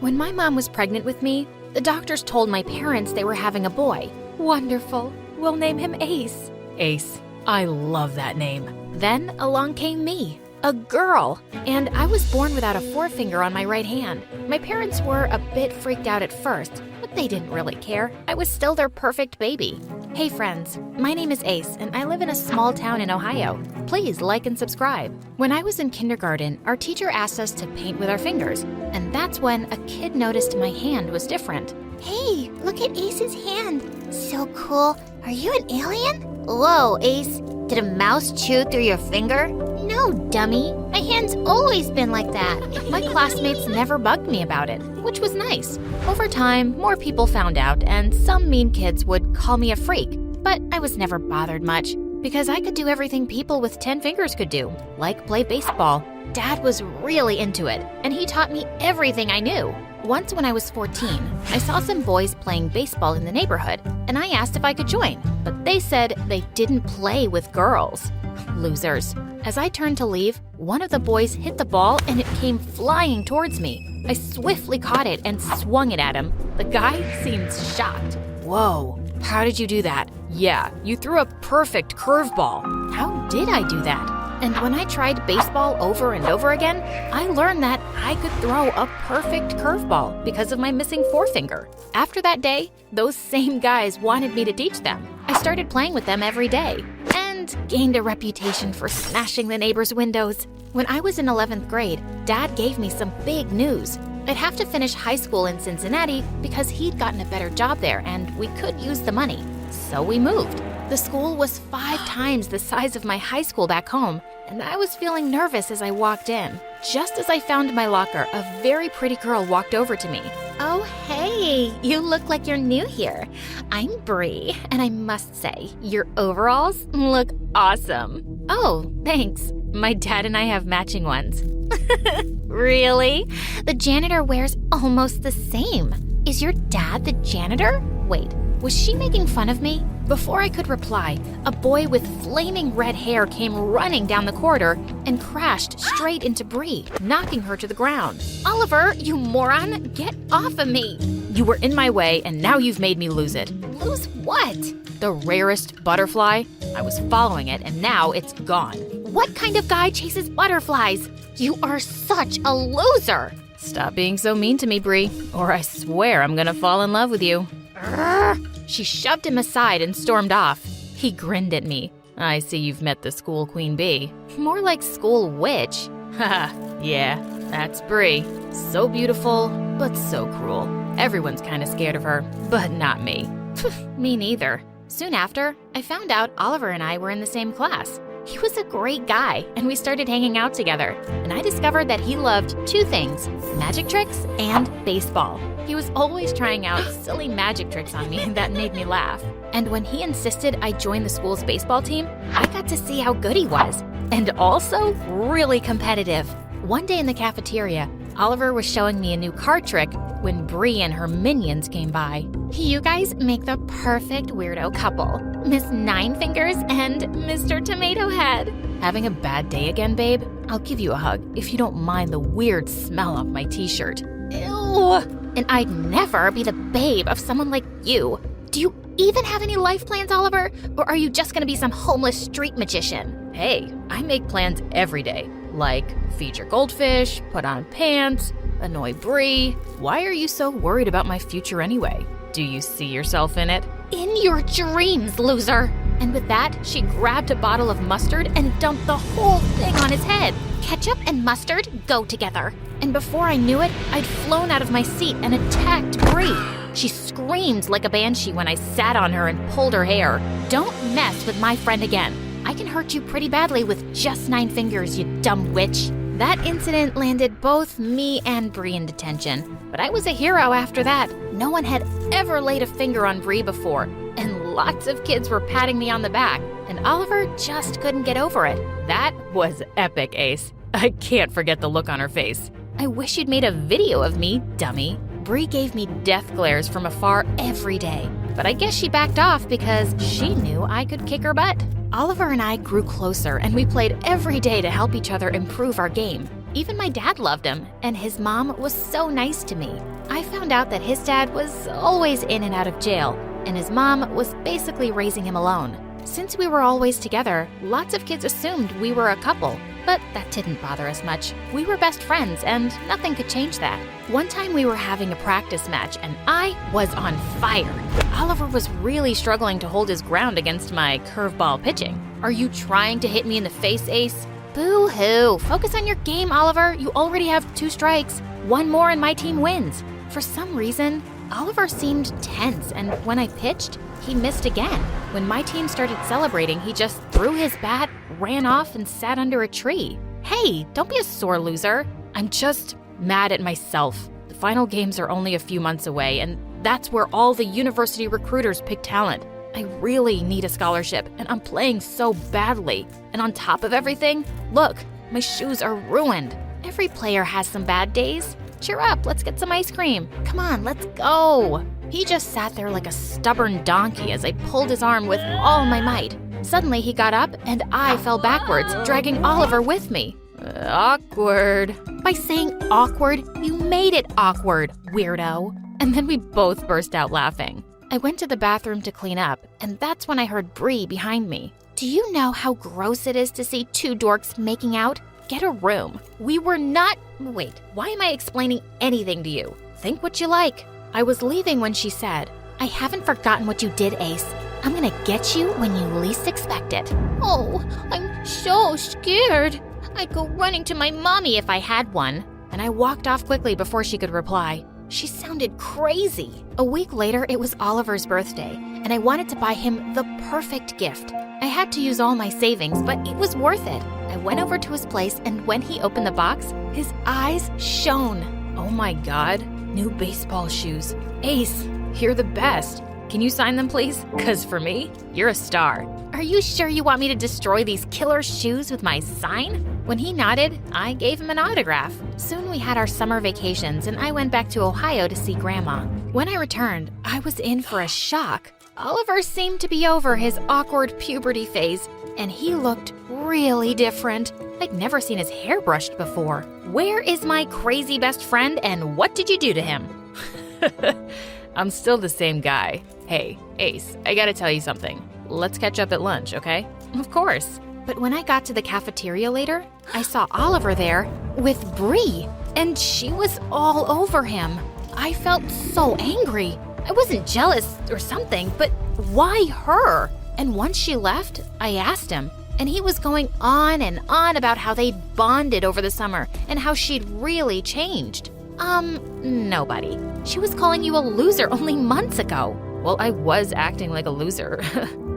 When my mom was pregnant with me, the doctors told my parents they were having a boy. Wonderful. We'll name him Ace. Ace. I love that name. Then along came me, a girl, and I was born without a forefinger on my right hand. My parents were a bit freaked out at first, but they didn't really care. I was still their perfect baby. Hey friends, my name is Ace, and I live in a small town in Ohio. Please like and subscribe. When I was in kindergarten, our teacher asked us to paint with our fingers, and that's when a kid noticed my hand was different. Hey, look at Ace's hand. So cool. Are you an alien? Whoa, Ace. Did a mouse chew through your finger? No, dummy. My hand's always been like that. My classmates never bugged me about it, which was nice. Over time, more people found out, and some mean kids would call me a freak. But I was never bothered much, because I could do everything people with 10 fingers could do, like play baseball. Dad was really into it, and he taught me everything I knew. Once when I was 14, I saw some boys playing baseball in the neighborhood, and I asked if I could join, but they said they didn't play with girls. Losers. As I turned to leave, one of the boys hit the ball and it came flying towards me. I swiftly caught it and swung it at him. The guy seemed shocked. Whoa, how did you do that? Yeah, you threw a perfect curveball. How did I do that? And when I tried baseball over and over again, I learned that I could throw a perfect curveball because of my missing forefinger. After that day, those same guys wanted me to teach them. I started playing with them every day and gained a reputation for smashing the neighbors' windows. When I was in 11th grade, Dad gave me some big news. I'd have to finish high school in Cincinnati because he'd gotten a better job there and we could use the money. So we moved. The school was 5 times the size of my high school back home, and I was feeling nervous as I walked in. Just as I found my locker, a very pretty girl walked over to me. Oh, hey, you look like you're new here. I'm Bree, and I must say, your overalls look awesome. Oh, thanks. My dad and I have matching ones. Really? The janitor wears almost the same. Is your dad the janitor? Wait, was she making fun of me? Before I could reply, a boy with flaming red hair came running down the corridor and crashed straight into Bree, knocking her to the ground. Oliver, you moron, get off of me. You were in my way and now you've made me lose it. Lose what? The rarest butterfly. I was following it and now it's gone. What kind of guy chases butterflies? You are such a loser. Stop being so mean to me, Bree, or I swear I'm gonna fall in love with you. She shoved him aside and stormed off. He grinned at me. I see you've met the school queen bee. More like school witch. Haha, yeah, that's Bree. So beautiful, but so cruel. Everyone's kinda scared of her, but not me. Me neither. Soon after, I found out Oliver and I were in the same class. He was a great guy, and we started hanging out together. And I discovered that he loved 2 things, magic tricks and baseball. He was always trying out silly magic tricks on me that made me laugh. And when he insisted I join the school's baseball team, I got to see how good he was. And also really competitive. One day in the cafeteria, Oliver was showing me a new card trick when Bree and her minions came by. You guys make the perfect weirdo couple. Miss Nine Fingers and Mr. Tomato Head. Having a bad day again, babe? I'll give you a hug if you don't mind the weird smell of my t-shirt. Ew! And I'd never be the babe of someone like you. Do you even have any life plans, Oliver? Or are you just gonna be some homeless street magician? Hey, I make plans every day. Like feed your goldfish, put on pants, annoy Bree. Why are you so worried about my future anyway? Do you see yourself in it? In your dreams, loser! And with that, she grabbed a bottle of mustard and dumped the whole thing on his head. Ketchup and mustard go together. And before I knew it, I'd flown out of my seat and attacked Bree. She screamed like a banshee when I sat on her and pulled her hair. Don't mess with my friend again. I can hurt you pretty badly with just 9 fingers, you dumb witch. That incident landed both me and Bree in detention. But I was a hero after that. No one had ever laid a finger on Bree before, and lots of kids were patting me on the back, and Oliver just couldn't get over it. That was epic, Ace. I can't forget the look on her face. I wish you'd made a video of me, dummy. Bree gave me death glares from afar every day, but I guess she backed off because she knew I could kick her butt. Oliver and I grew closer, and we played every day to help each other improve our game. Even my dad loved him, and his mom was so nice to me. I found out that his dad was always in and out of jail, and his mom was basically raising him alone. Since we were always together, lots of kids assumed we were a couple, but that didn't bother us much. We were best friends, and nothing could change that. One time we were having a practice match, and I was on fire. Oliver was really struggling to hold his ground against my curveball pitching. "Are you trying to hit me in the face, Ace?" "Boo-hoo. Focus on your game, Oliver. You already have 2 strikes. 1 more and my team wins." For some reason, Oliver seemed tense, and when I pitched, he missed again. When my team started celebrating, he just threw his bat, ran off, and sat under a tree. Hey, don't be a sore loser. I'm just mad at myself. The final games are only a few months away, and that's where all the university recruiters pick talent. I really need a scholarship, and I'm playing so badly. And on top of everything, look, my shoes are ruined. Every player has some bad days. Cheer up, let's get some ice cream. Come on, let's go. He just sat there like a stubborn donkey as I pulled his arm with all my might. Suddenly he got up and I fell backwards, dragging Oliver with me. Awkward. By saying awkward, you made it awkward, weirdo. And then we both burst out laughing. I went to the bathroom to clean up, and that's when I heard Bree behind me. "Do you know how gross it is to see 2 dorks making out? Get a room." We were not— Wait, why am I explaining anything to you? Think what you like. I was leaving when she said, "I haven't forgotten what you did, Ace. I'm gonna get you when you least expect it." "Oh, I'm so scared. I'd go running to my mommy if I had one." And I walked off quickly before she could reply. She sounded crazy. A week later, it was Oliver's birthday, and I wanted to buy him the perfect gift. I had to use all my savings, but it was worth it. I went over to his place, and when he opened the box, his eyes shone. Oh my God, new baseball shoes. Ace, you're the best. Can you sign them, please? 'Cause for me, you're a star. Are you sure you want me to destroy these killer shoes with my sign? When he nodded, I gave him an autograph. Soon we had our summer vacations, and I went back to Ohio to see Grandma. When I returned, I was in for a shock. Oliver seemed to be over his awkward puberty phase, and he looked really different. I'd never seen his hair brushed before. Where is my crazy best friend, and what did you do to him? I'm still the same guy. Hey, Ace, I gotta tell you something. Let's catch up at lunch, okay? Of course. But when I got to the cafeteria later, I saw Oliver there with Bree, and she was all over him. I felt so angry. I wasn't jealous or something, but why her? And once she left, I asked him, and he was going on and on about how they'd bonded over the summer and how she'd really changed. Nobody. She was calling you a loser only months ago. Well, I was acting like a loser.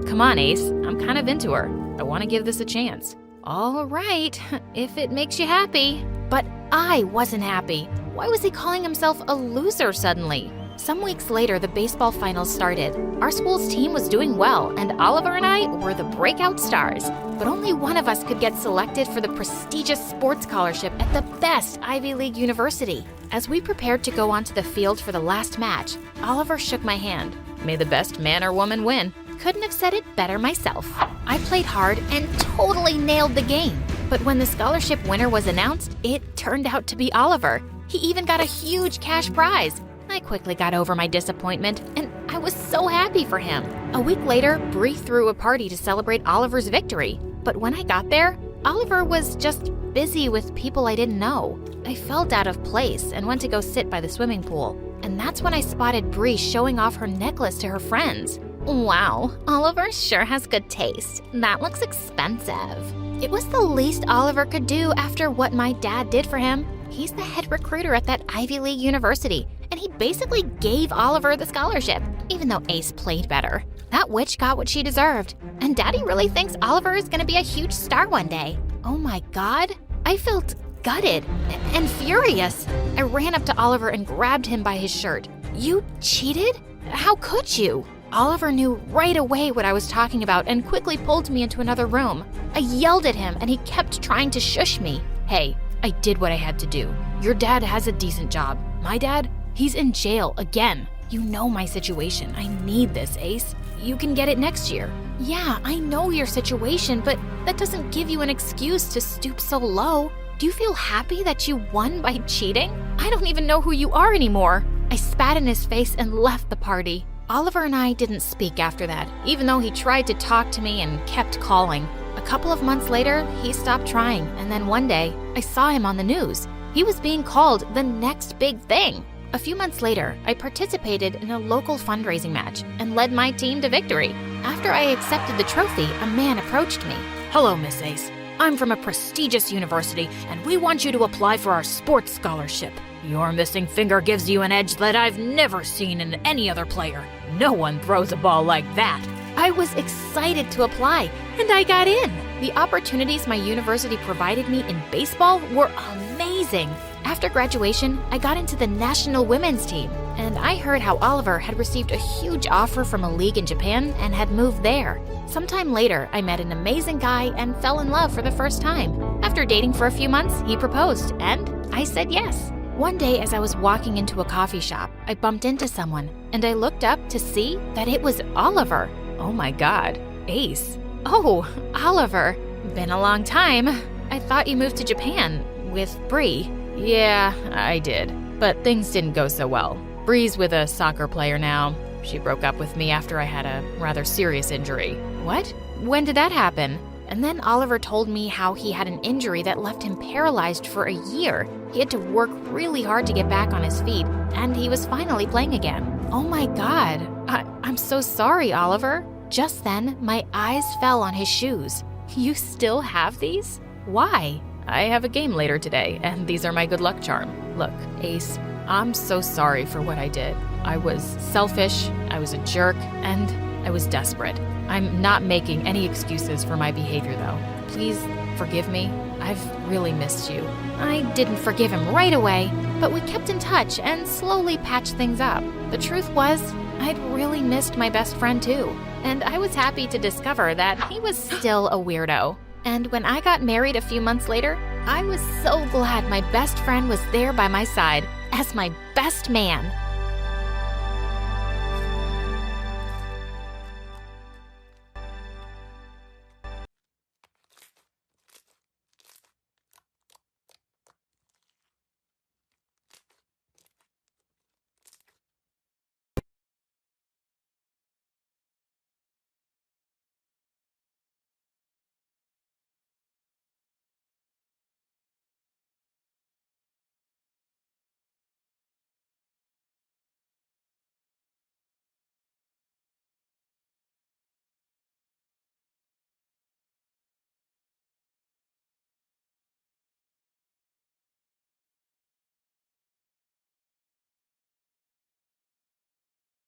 Come on, Ace, I'm kind of into her. I want to give this a chance. All right, if it makes you happy. But I wasn't happy. Why was he calling himself a loser suddenly? Some weeks later, the baseball finals started. Our school's team was doing well, and Oliver and I were the breakout stars. But only one of us could get selected for the prestigious sports scholarship at the best Ivy League university. As we prepared to go onto the field for the last match, Oliver shook my hand. May the best man or woman win. Couldn't have said it better myself. I played hard and totally nailed the game. But when the scholarship winner was announced, it turned out to be Oliver. He even got a huge cash prize. I quickly got over my disappointment, and I was so happy for him. A week later, Bree threw a party to celebrate Oliver's victory. But when I got there, Oliver was just busy with people I didn't know. I felt out of place and went to go sit by the swimming pool. And that's when I spotted Bree showing off her necklace to her friends. Wow, Oliver sure has good taste. That looks expensive. It was the least Oliver could do after what my dad did for him. He's the head recruiter at that Ivy League university, and he basically gave Oliver the scholarship, even though Ace played better. That witch got what she deserved, and Daddy really thinks Oliver is going to be a huge star one day. Oh my God, I felt gutted and furious. I ran up to Oliver and grabbed him by his shirt. You cheated? How could you? Oliver knew right away what I was talking about and quickly pulled me into another room. I yelled at him, and he kept trying to shush me. Hey, I did what I had to do. Your dad has a decent job. My dad, he's in jail again. You know my situation. I need this, Ace. You can get it next year. Yeah, I know your situation, but that doesn't give you an excuse to stoop so low. Do you feel happy that you won by cheating? I don't even know who you are anymore. I spat in his face and left the party. Oliver and I didn't speak after that, even though he tried to talk to me and kept calling. A couple of months later, he stopped trying, and then one day, I saw him on the news. He was being called the next big thing. A few months later, I participated in a local fundraising match and led my team to victory. After I accepted the trophy, a man approached me. Hello, Miss Ace. I'm from a prestigious university, and we want you to apply for our sports scholarship. Your missing finger gives you an edge that I've never seen in any other player. No one throws a ball like that. I was excited to apply, and I got in. The opportunities my university provided me in baseball were amazing. After graduation, I got into the national women's team, and I heard how Oliver had received a huge offer from a league in Japan and had moved there. Sometime later, I met an amazing guy and fell in love for the first time. After dating for a few months, he proposed, and I said yes. One day, as I was walking into a coffee shop, I bumped into someone, and I looked up to see that it was Oliver. Oh my God, Ace. Oh, Oliver. Been a long time. I thought you moved to Japan with Bree. Yeah, I did. But things didn't go so well. Bree's with a soccer player now. She broke up with me after I had a rather serious injury. What? When did that happen? And then Oliver told me how he had an injury that left him paralyzed for a year. He had to work really hard to get back on his feet, and he was finally playing again. Oh my God. I'm so sorry, Oliver. Just then, my eyes fell on his shoes. You still have these? Why? I have a game later today, and these are my good luck charm. Look, Ace, I'm so sorry for what I did. I was selfish, I was a jerk, and I was desperate. I'm not making any excuses for my behavior, though. Please forgive me. I've really missed you. I didn't forgive him right away, but we kept in touch and slowly patched things up. The truth was, I'd really missed my best friend too, and I was happy to discover that he was still a weirdo. And when I got married a few months later, I was so glad my best friend was there by my side as my best man.